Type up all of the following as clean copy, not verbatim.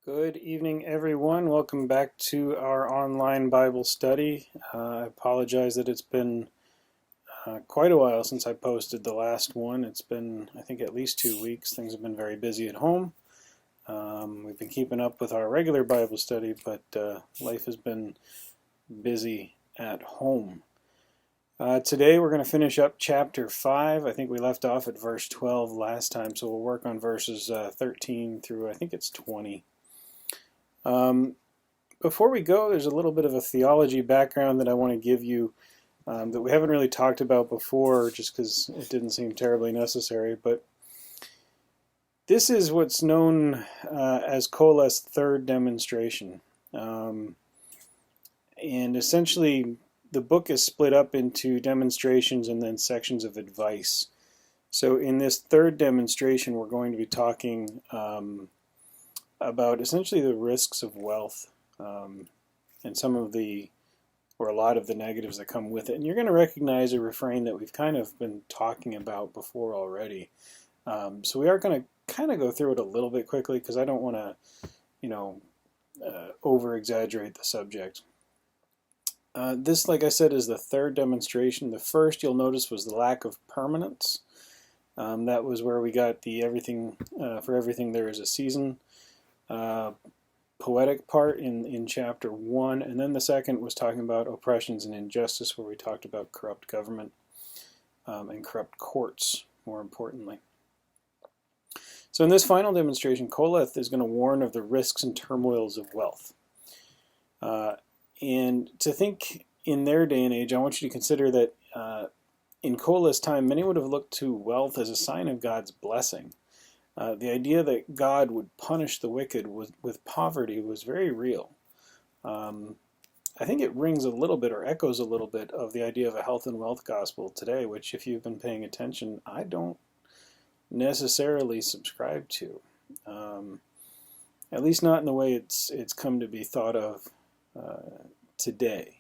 Good evening, everyone. Welcome back to our online Bible study. I apologize that it's been quite a while since I posted the last one. It's been, I think, at least 2 weeks. Things have been very busy at home. We've been keeping up with our regular Bible study, but life has been busy at home. Today we're going to finish up chapter 5. I think we left off at verse 12 last time, so we'll work on verses 13 through, I think it's 20. Before we go, there's a little bit of a theology background that I want to give you that we haven't really talked about before just because it didn't seem terribly necessary. But this is what's known as Kohleth's third demonstration. And essentially, the book is split up into demonstrations and then sections of advice. So in this third demonstration, we're going to be talking about essentially the risks of wealth and some of the, or a lot of the negatives that come with it. And you're going to recognize a refrain that we've kind of been talking about before already. So we are going to kind of go through it a little bit quickly because I don't want to, over-exaggerate the subject. This, like I said, is the third demonstration. The first, you'll notice, was the lack of permanence. That was where we got the everything, for everything there is a season. Poetic part in chapter 1, and then the second was talking about oppressions and injustice, where we talked about corrupt government and corrupt courts, more importantly. So in this final demonstration, Kohleth is going to warn of the risks and turmoils of wealth. And to think in their day and age, I want you to consider that in Kohleth's time, many would have looked to wealth as a sign of God's blessing. The idea that God would punish the wicked with poverty was very real. I think it rings a little bit or echoes a little bit of the idea of a health and wealth gospel today, which, if you've been paying attention, I don't necessarily subscribe to. At least not in the way it's come to be thought of today.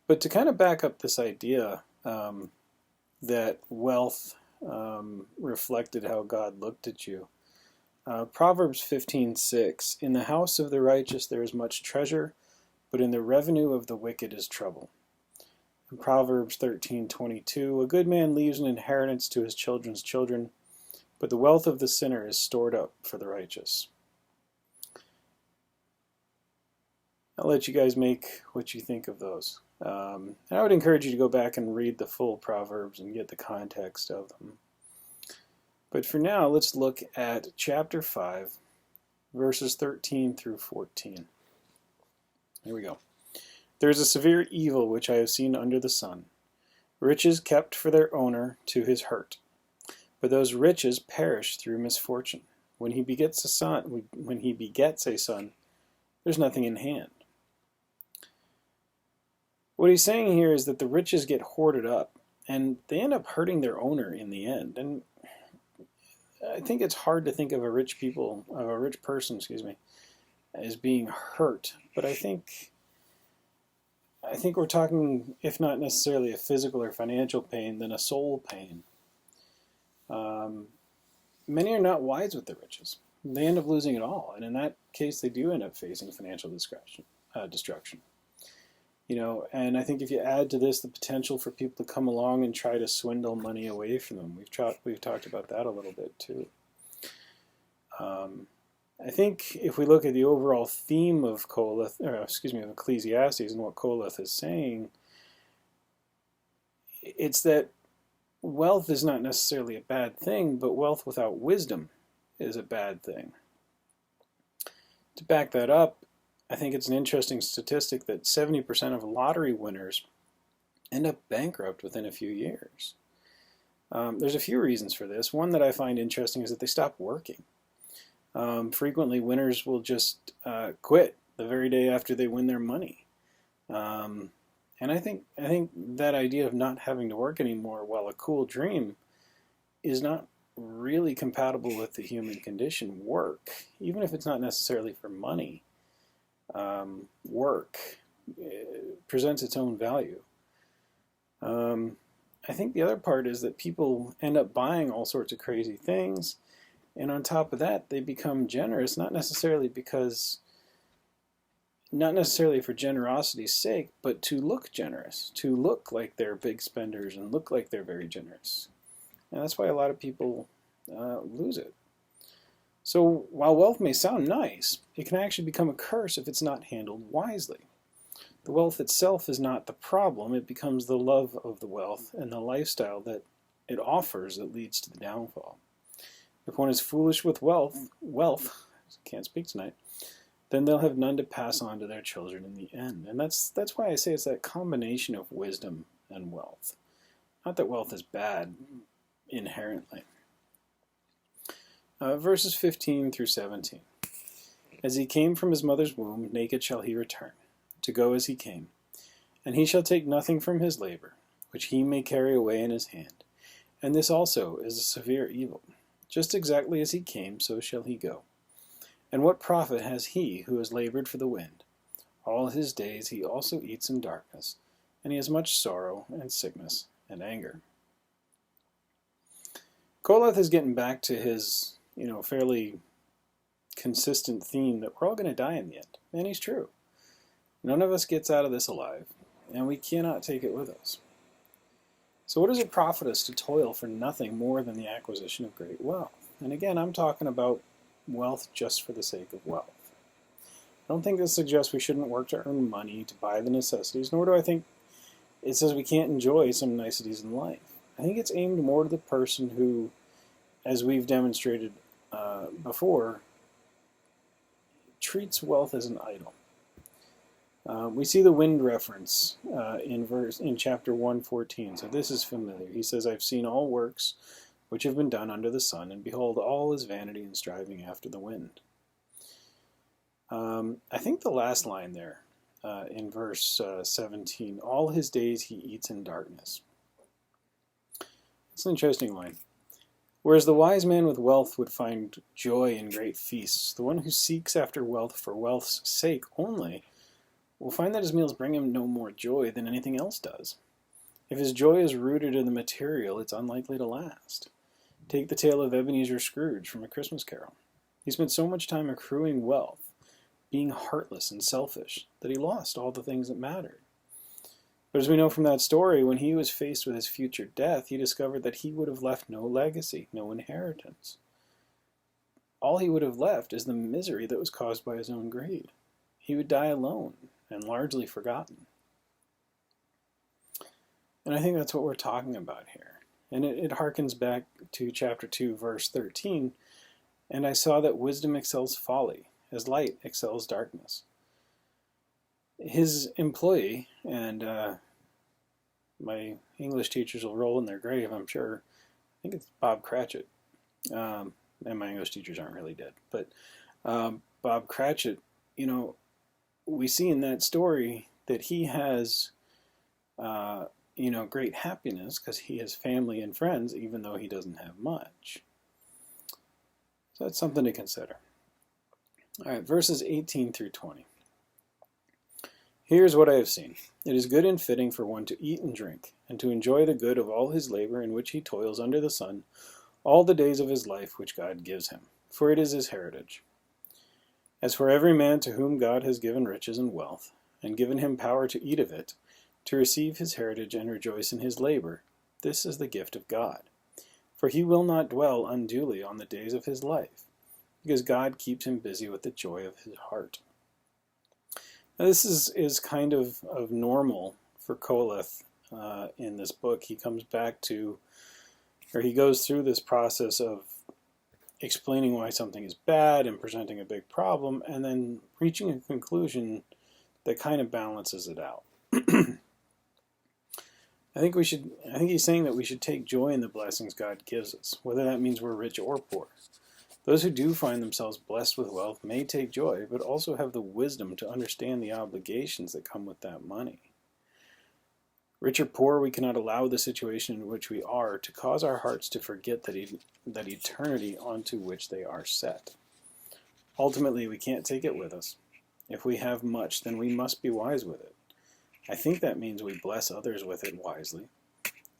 But to kind of back up this idea that wealth reflected how God looked at you. Proverbs 15:6, in the house of the righteous there is much treasure, but in the revenue of the wicked is trouble. And Proverbs 13:22, a good man leaves an inheritance to his children's children, but the wealth of the sinner is stored up for the righteous. I'll let you guys make what you think of those. And I would encourage you to go back and read the full Proverbs and get the context of them. But for now, let's look at chapter 5, verses 13 through 14. Here we go. There is a severe evil which I have seen under the sun, riches kept for their owner to his hurt. But those riches perish through misfortune. When he begets a son, there's nothing in hand. What he's saying here is that the riches get hoarded up, and they end up hurting their owner in the end. And I think it's hard to think of a rich person, as being hurt. But I think we're talking, if not necessarily a physical or financial pain, then a soul pain. Many are not wise with their riches. They end up losing it all, and in that case, they do end up facing financial destruction. And I think if you add to this the potential for people to come along and try to swindle money away from them, we've talked about that a little bit too. I think if we look at the overall theme of of Ecclesiastes and what Kohleth is saying, it's that wealth is not necessarily a bad thing, but wealth without wisdom is a bad thing. To back that up, I think it's an interesting statistic that 70% of lottery winners end up bankrupt within a few years. There's a few reasons for this. One that I find interesting is that they stop working. Frequently, winners will just quit the very day after they win their money. And I think that idea of not having to work anymore, while a cool dream, is not really compatible with the human condition. Work, even if it's not necessarily for money, work presents its own value. I think the other part is that people end up buying all sorts of crazy things, And on top of that, they become generous, not necessarily for generosity's sake, but to look generous, to look like they're big spenders and look like they're very generous. And that's why a lot of people lose it. So while wealth may sound nice, it can actually become a curse if it's not handled wisely. The wealth itself is not the problem, it becomes the love of the wealth and the lifestyle that it offers that leads to the downfall. If one is foolish with wealth, can't speak tonight, then they'll have none to pass on to their children in the end. And that's why I say it's that combination of wisdom and wealth. Not that wealth is bad inherently. Verses 15 through 17. As he came from his mother's womb, naked shall he return, to go as he came. And he shall take nothing from his labor, which he may carry away in his hand. And this also is a severe evil. Just exactly as he came, so shall he go. And what profit has he who has labored for the wind? All his days he also eats in darkness, and he has much sorrow and sickness and anger. Koheleth is getting back to his, fairly consistent theme that we're all going to die in the end. And he's true. None of us gets out of this alive, and we cannot take it with us. So what does it profit us to toil for nothing more than the acquisition of great wealth? And again, I'm talking about wealth just for the sake of wealth. I don't think this suggests we shouldn't work to earn money to buy the necessities, nor do I think it says we can't enjoy some niceties in life. I think it's aimed more to the person who, as we've demonstrated before, treats wealth as an idol. We see the wind reference in chapter 1:14, so this is familiar. He says, I've seen all works which have been done under the sun, and behold, all is vanity and striving after the wind. I think the last line there in verse 17, all his days he eats in darkness. It's an interesting line. Whereas the wise man with wealth would find joy in great feasts, the one who seeks after wealth for wealth's sake only will find that his meals bring him no more joy than anything else does. If his joy is rooted in the material, it's unlikely to last. Take the tale of Ebenezer Scrooge from A Christmas Carol. He spent so much time accruing wealth, being heartless and selfish, that he lost all the things that mattered. But as we know from that story, when he was faced with his future death, he discovered that he would have left no legacy, no inheritance. All he would have left is the misery that was caused by his own greed. He would die alone and largely forgotten. And I think that's what we're talking about here. And it harkens back to chapter 2, verse 13. And I saw that wisdom excels folly, as light excels darkness. His employee, and my English teachers will roll in their grave, I'm sure. I think it's Bob Cratchit. And my English teachers aren't really dead. But Bob Cratchit, we see in that story that he has, great happiness because he has family and friends, even though he doesn't have much. So that's something to consider. All right, verses 18 through 20. Here's what I have seen. It is good and fitting for one to eat and drink, and to enjoy the good of all his labor in which he toils under the sun, all the days of his life which God gives him, for it is his heritage. As for every man to whom God has given riches and wealth, and given him power to eat of it, to receive his heritage and rejoice in his labor, this is the gift of God. For he will not dwell unduly on the days of his life, because God keeps him busy with the joy of his heart. Now this is kind of normal for Koheleth in this book. He comes back to, or he goes through this process of explaining why something is bad and presenting a big problem, and then reaching a conclusion that kind of balances it out. I think he's saying that we should take joy in the blessings God gives us, whether that means we're rich or poor. Those who do find themselves blessed with wealth may take joy, but also have the wisdom to understand the obligations that come with that money. Rich or poor, we cannot allow the situation in which we are to cause our hearts to forget that eternity onto which they are set. Ultimately, we can't take it with us. If we have much, then we must be wise with it. I think that means we bless others with it wisely,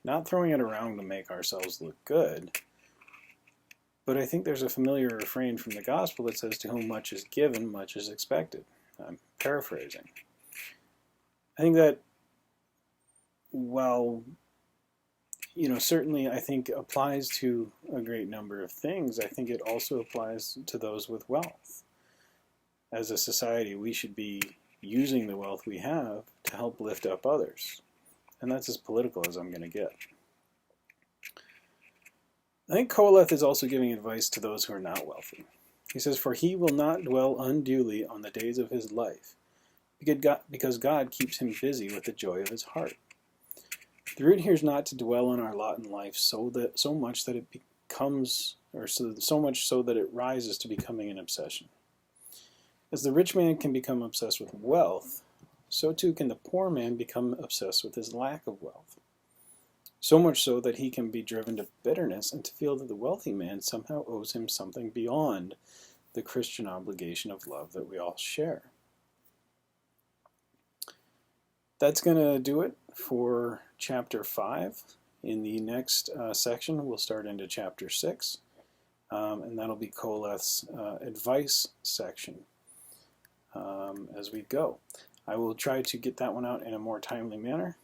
not throwing it around to make ourselves look good, But I think there's a familiar refrain from the gospel that says, to whom much is given, much is expected. I'm paraphrasing. I think that, well, certainly I think applies to a great number of things. I think it also applies to those with wealth. As a society, we should be using the wealth we have to help lift up others. And that's as political as I'm going to get. I think Koheleth is also giving advice to those who are not wealthy. He says, for he will not dwell unduly on the days of his life, because God keeps him busy with the joy of his heart. The root here is not to dwell on our lot in life so much that it becomes, or so much so that it rises to becoming an obsession. As the rich man can become obsessed with wealth, so too can the poor man become obsessed with his lack of wealth. So much so that he can be driven to bitterness and to feel that the wealthy man somehow owes him something beyond the Christian obligation of love that we all share. That's going to do it for chapter 5. In the next section, we'll start into chapter 6, and that'll be Koheleth's advice section as we go. I will try to get that one out in a more timely manner.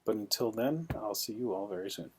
But until then, I'll see you all very soon.